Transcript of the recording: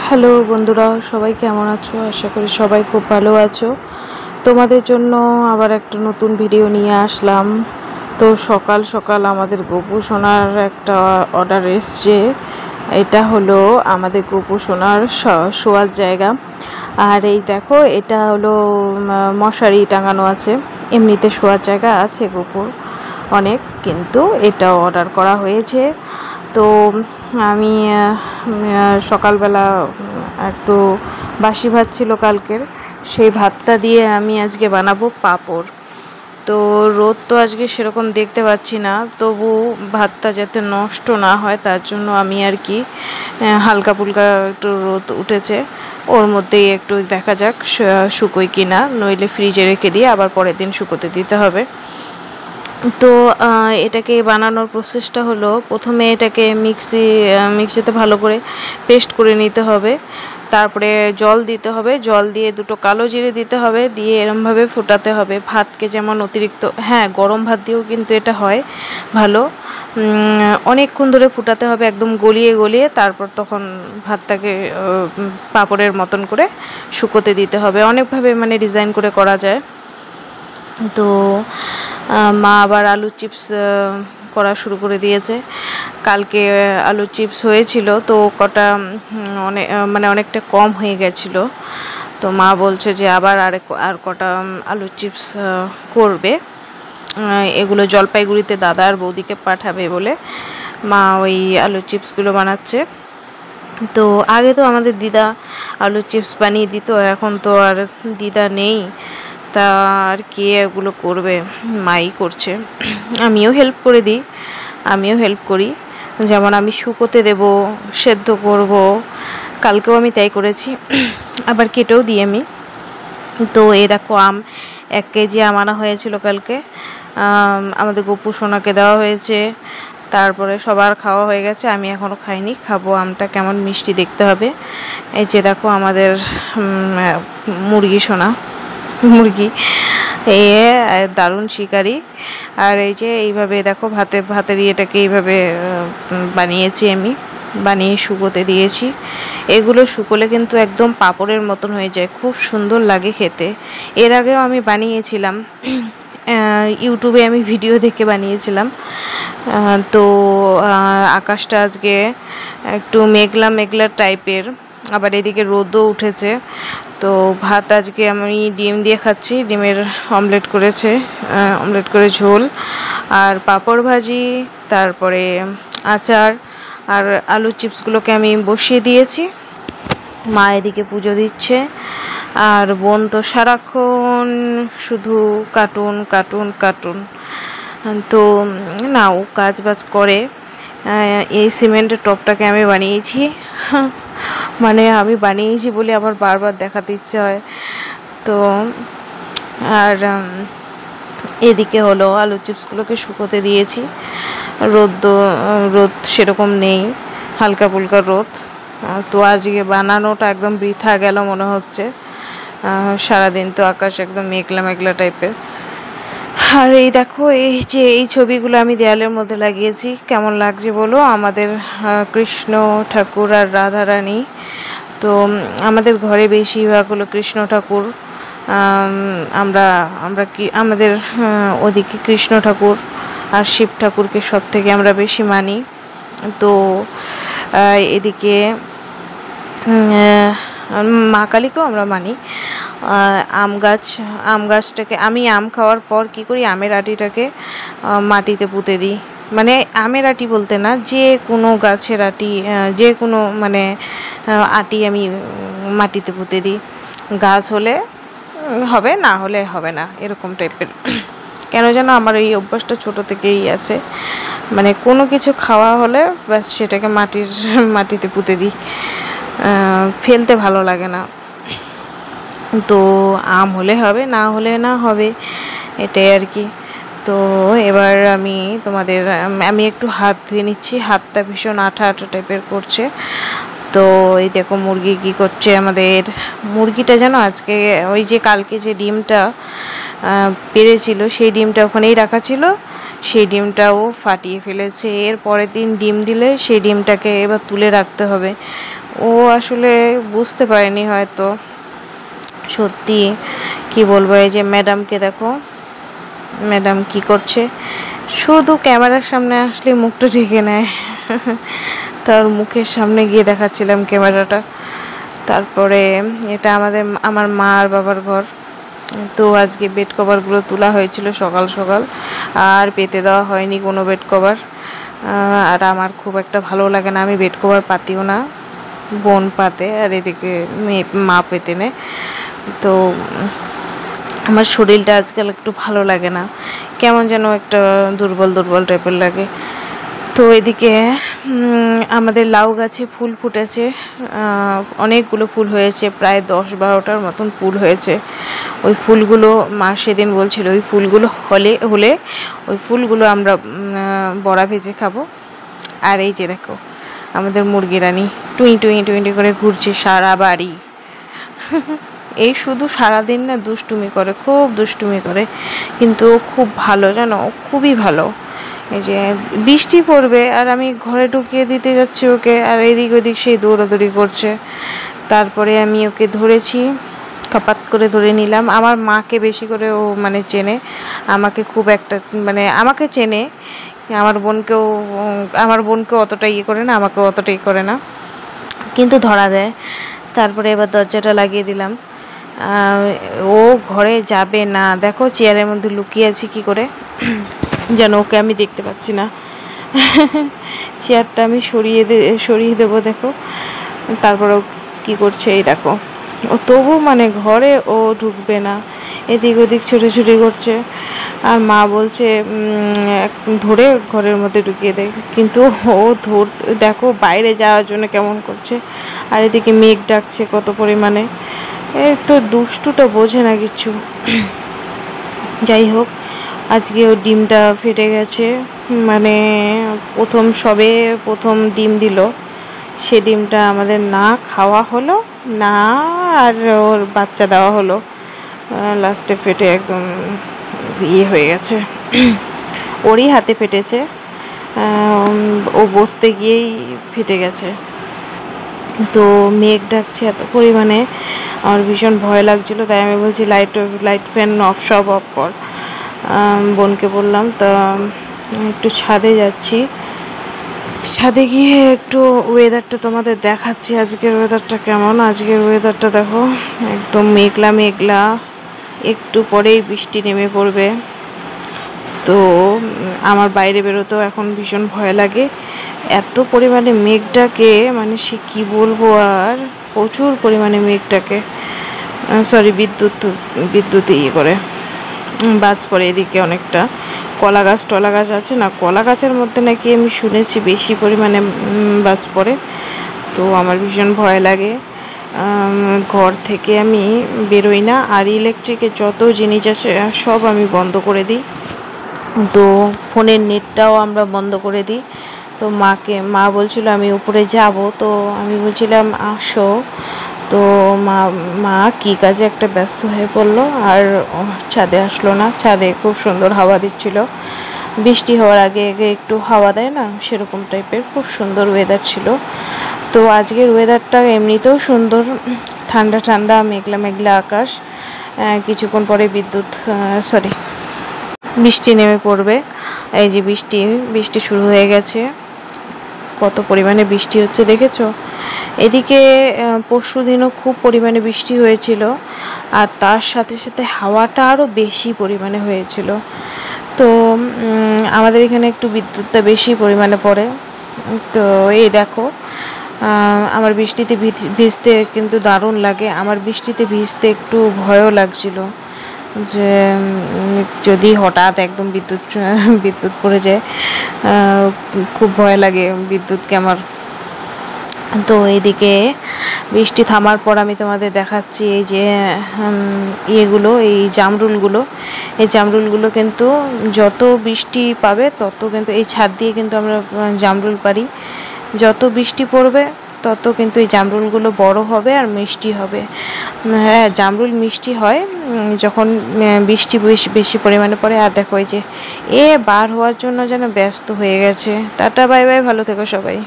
Hello বন্ধুরা, সবাই কেমন আছো? আশা করি সবাই খুব ভালো আছো। তোমাদের জন্য আবার একটা নতুন ভিডিও নিয়ে আসলাম। তো সকাল সকাল আমাদের গোপু সোনার একটা অর্ডার এসছে। এটা হলো আমাদের গোপু সোনার শোয়ার জায়গা। আর এই দেখো, এটা হলো মশারি টাঙানো আছে। এমনিতে শোয়ার জায়গা আছে গোপুর অনেক, কিন্তু এটা অর্ডার করা হয়েছে। তো আমি সকালবেলা একটু বাসি ভাত ছিল কালকের, সেই ভাতটা দিয়ে আমি আজকে বানাবো পাঁপড়। তো রোদ তো আজকে সেরকম দেখতে পাচ্ছি না, তবু ভাতটা যাতে নষ্ট না হয় তার জন্য আমি আর কি হালকা ফুলকা একটু রোদ উঠেছে, ওর মধ্যেই একটু দেখা যাক শুকোয় কি না, নইলে ফ্রিজে রেখে দিয়ে আবার পরের দিন শুকোতে দিতে হবে। তো এটাকে বানানোর প্রসেসটা হলো, প্রথমে এটাকে মিক্সিতে ভালো করে পেস্ট করে নিতে হবে। তারপরে জল দিতে হবে, জল দিয়ে দুটো কালো জিরে দিতে হবে, দিয়ে এরমভাবে ফোটাতে হবে ভাতকে। যেমন অতিরিক্ত, হ্যাঁ, গরম ভাত দিয়েও কিন্তু এটা হয় ভালো। অনেকক্ষণ ধরে ফোটাতে হবে, একদম গলিয়ে গলিয়ে, তারপর তখন ভাতটাকে পাঁপড়ের মতন করে শুকোতে দিতে হবে। অনেকভাবে মানে ডিজাইন করে করা যায়। তো মা আবার আলুর চিপস করা শুরু করে দিয়েছে। কালকে আলুর চিপস হয়েছিল, তো কটা অনেকটা কম হয়ে গেছিলো। তো মা বলছে যে আবার আর কটা আলুর চিপস করবে। এগুলো জলপাইগুড়িতে দাদা আর বৌদিকে পাঠাবে বলে মা ওই আলুর চিপসগুলো বানাচ্ছে। তো আগে তো আমাদের দিদা আলুর চিপস বানিয়ে দিত, এখন তো আর দিদা নেই, তা আর কে এগুলো করবে, মাই করছে। আমিও হেল্প করে দিই, আমিও হেল্প করি। যেমন আমি শুকোতে দেব, সেদ্ধ করব, কালকেও আমি তাই করেছি, আবার কেটেও দিই আমি। তো এই দেখো, 1 কেজি আম আনা হয়েছিল কালকে, আমাদের গোপু সোনাকে দেওয়া হয়েছে। তারপরে সবার খাওয়া হয়ে গেছে, আমি এখনও খাইনি, খাবো। আমটা কেমন মিষ্টি দেখতে হবে। এই যে দেখো আমাদের মুরগি সোনা, মুরগি এ দারুণ শিকারি। আর এই যে এইভাবে দেখো ভাতের ইয়েটাকে এইভাবে বানিয়েছি, আমি বানিয়ে শুকোতে দিয়েছি। এগুলো শুকোলে কিন্তু একদম পাঁপড়ের মতন হয়ে যায়, খুব সুন্দর লাগে খেতে। এর আগেও আমি বানিয়েছিলাম, ইউটিউবে আমি ভিডিও দেখে বানিয়েছিলাম। তো আকাশটা আজকে একটু মেঘলা মেঘলা টাইপের, আবার এদিকে রোদও উঠেছে। তো ভাত আজকে আমি ডিম দিয়ে খাচ্ছি, ডিমের অমলেট করেছে, অমলেট করে ঝোল, আর পাঁপড় ভাজি, তারপরে আচার, আর আলুর চিপসগুলোকে আমি বসিয়ে দিয়েছি। মা এদিকে পুজো দিচ্ছে, আর বোন তো সারাক্ষণ শুধু কার্টুন কার্টুন কার্টুন। তো না, ও কাজ বাজ করে। এই সিমেন্টের টপটাকে আমি বানিয়েছি, মানে আমি বানিয়েছি বলে আবার বারবার দেখাতে ইচ্ছে হয়। তো আর এদিকে হলো আলু চিপসগুলোকে শুকোতে দিয়েছি। রোদ সেরকম নেই, হালকা ফুলকা রোদ। তো আজকে বানানোটা একদম বৃথা গেল মনে হচ্ছে। সারাদিন তো আকাশ একদম মেঘলা মেঘলা টাইপের। আর এই দেখো, এই ছবিগুলো আমি দেয়ালের মধ্যে লাগিয়েছি, কেমন লাগছে বলো? আমাদের কৃষ্ণ ঠাকুর আর রাধারানী। তো আমাদের ঘরে বেশিরভাগ হলো কৃষ্ণ ঠাকুর। আমরা কি আমাদের ওদিকে কৃষ্ণ ঠাকুর আর শিব ঠাকুরকে সব থেকে আমরা বেশি মানি। তো এদিকে মা কালীকেও আমরা মানি। আম গাছটাকে আমি আম খাওয়ার পর কি করি, আমের আটিটাকে মাটিতে পুঁতে দিই। মানে আমের আটি বলতে না, যে কোনো গাছের আটি, যে কোনো মানে আটি আমি মাটিতে পুঁতে দিই। গাছ হলে হবে, না হলে হবে না, এরকম টাইপের। কেন যেন আমার এই অভ্যাসটা ছোট থেকেই আছে, মানে কোনো কিছু খাওয়া হলে ব্যাস সেটাকে মাটিতে পুঁতে দিই, ফেলতে ভালো লাগে না। তো আম হলে হবে, না হলে না হবে, এটাই আর কি। তো এবার আমি একটু হাত ধুয়ে নিচ্ছি, হাতটা ভীষণ আঠা আঠা টাইপের করছে। তো এই দেখো মুরগি কি করছে। আমাদের মুরগিটা যেন আজকে ওই যে কালকে যে ডিমটা পেড়েছিল, সেই ডিমটা ওখানেই রাখা ছিল, সেই ডিমটাও ফাটিয়ে ফেলেছে। এর পরের দিন ডিম দিলে সেই ডিমটাকে এবার তুলে রাখতে হবে, ও আসলে বুঝতে পারেনি হয়তো। সত্যি কি বলবো, এই যে ম্যাডামকে দেখো, ম্যাডাম কি করছে, শুধু ক্যামেরার সামনে আসলে মুখটা ঢেকে নেয়। তার মুখের সামনে গিয়ে দেখাচ্ছিলাম ক্যামেরাটা। তারপরে এটা আমার মা আর বাবার ঘর। তো আজকে বেড কভারগুলো তোলা হয়েছিল সকাল সকাল, আর পেতে দেওয়া হয়নি কোনো বেড কভার। আর আমার খুব একটা ভালো লাগে না, আমি বেড কভার পাতিও না, বোন পাতে আর এদিকে মা পেতে নেয়। তো আমার শরীরটা আজকাল একটু ভালো লাগে না, কেমন যেন একটা দুর্বল দুর্বল টাইপের লাগে। তো এদিকে আমাদের লাউ গাছে ফুল ফুটেছে, অনেকগুলো ফুল হয়েছে, প্রায় 10-12টার মতন ফুল হয়েছে। ওই ফুলগুলো মা সেদিন বলছিল ওই ফুলগুলো হলে ওই ফুলগুলো আমরা বড়া ভেজে খাবো। আর এই যে দেখো আমাদের মুরগি রানী টুই টুই টুই করে ঘুরছে সারা বাড়ি। এই শুধু সারাদিন না দুষ্টুমি করে, খুব দুষ্টুমি করে, কিন্তু ও খুব ভালো জানো, খুবই ভালো। এই যে বৃষ্টি পড়বে আর আমি ঘরে ঢুকিয়ে দিতে যাচ্ছি ওকে, আর এদিক ওদিক সেই দৌড়াদৌড়ি করছে। তারপরে আমি ওকে ধরেছি, কাপাত করে ধরে নিলাম। আমার মাকে বেশি করে ও মানে চেনে, আমাকে খুব একটা মানে আমাকে চেনে, আমার বোনকেও অতটা ইয়ে করে না, আমাকেও অতটা ইয়ে করে না, কিন্তু ধরা দেয়। তারপরে এবার দরজাটা লাগিয়ে দিলাম, ও ঘরে যাবে না। দেখো চেয়ারের মধ্যে লুকিয়ে আছি কি করে, যেন ওকে আমি দেখতে পাচ্ছি না। চেয়ারটা আমি সরিয়ে দেবো দেখো। তারপরে কি করছে এই দেখো, ও তবু মানে ঘরে ও ঢুকবে না, এদিক ওদিক ছুটোছুটি করছে। আর মা বলছে ধরে ঘরের মধ্যে ঢুকিয়ে দেয়, কিন্তু ও দেখো বাইরে যাওয়ার জন্য কেমন করছে। আর এদিকে মেঘ ডাকছে কত পরিমাণে, একটু দুষ্টুটা বোঝে না কিছু। যাই হোক, আজকে ওর ডিমটা ফেটে গেছে, মানে প্রথম ডিম দিল, সে ডিমটা আমাদের না খাওয়া হলো না, আর ওর বাচ্চা দেওয়া হলো, লাস্টে ফেটে একদম ইয়ে হয়ে গেছে। ওরই হাতে ফেটেছে, ও বসতে গিয়েই ফেটে গেছে। তো মেঘ ডাকছে এত পরিমাণে, আমার ভীষণ ভয় লাগছিল, তাই আমি বলছি লাইট ফ্যান সব অফ কর। বোনকে বললাম, তা একটু ছাদে যাচ্ছি, ছাদে গিয়ে একটু ওয়েদারটা তোমাদের দেখাচ্ছি। আজকের ওয়েদারটা কেমন, আজকের ওয়েদারটা দেখো একদম মেঘলা মেঘলা, একটু পরেই বৃষ্টি নেমে পড়বে। তো আমার বাইরে বেরোতেও এখন ভীষণ ভয় লাগে, এত পরিমাণে মেঘটাকে, মানে সে কি বলবো, আর প্রচুর পরিমাণে মেঘটাকে সরি বিদ্যুৎ ইয়ে করে বাজ পড়ে। এদিকে অনেকটা কলা গাছ আছে না, কলা গাছের মধ্যে নাকি আমি শুনেছি বেশি পরিমাণে বাজ পড়ে। তো আমার ভীষণ ভয় লাগে, ঘর থেকে আমি বেরোই না, আর ইলেকট্রিকের যত জিনিস আছে সব আমি বন্ধ করে দিই। তো ফোনের নেটটাও আমরা বন্ধ করে দিই। তো মা বলছিল আমি উপরে যাব, তো আমি বলছিলাম আসো। তো মা কী কাজে একটা ব্যস্ত হয়ে পড়লো, আর ছাদে আসলো না। ছাদে খুব সুন্দর হাওয়া দিচ্ছিল, বৃষ্টি হওয়ার আগে আগে একটু হাওয়া দেয় না, সেরকম টাইপের খুব সুন্দর ওয়েদার ছিল। তো আজকের ওয়েদারটা এমনিতেও সুন্দর, ঠান্ডা ঠান্ডা, মেঘলা মেঘলা আকাশ, কিছুক্ষণ পরে বৃষ্টি নেমে পড়বে। এই যে বৃষ্টি শুরু হয়ে গেছে, কত পরিমাণে বৃষ্টি হচ্ছে দেখেছো। এদিকে পরশুদিনও খুব পরিমাণে বৃষ্টি হয়েছিল, আর তার সাথে সাথে হাওয়াটা আরও বেশি পরিমাণে হয়েছিল। তো আমাদের এখানে একটু বিদ্যুৎটা বেশি পরিমাণে পড়ে। তো এই দেখো, আমার বৃষ্টিতে ভিজতে কিন্তু দারুণ লাগে, আমার বৃষ্টিতে ভিজতে একটু ভয়ও লাগছিল যে যদি হঠাৎ একদম বিদ্যুৎ পড়ে যায়, খুব ভয় লাগে বিদ্যুৎকে আমার। তো এইদিকে বৃষ্টি থামার পর আমি তোমাদের দেখাচ্ছি এই যে এই জামরুলগুলো কিন্তু যত বৃষ্টি পাবে তত কিন্তু এই ছাদ দিয়ে কিন্তু আমরা জামরুল পারি, যত বৃষ্টি পড়বে তত কিন্তু এই জামরুলগুলো বড় হবে আর মিষ্টি হবে। হ্যাঁ, জামরুল মিষ্টি হয় যখন বৃষ্টি বেশি পরিমাণে পড়ে। আর দেখো এই যে বার হওয়ার জন্য যেন ব্যস্ত হয়ে গেছে। টাটা বাই বাই, ভালো থেকো সবাই।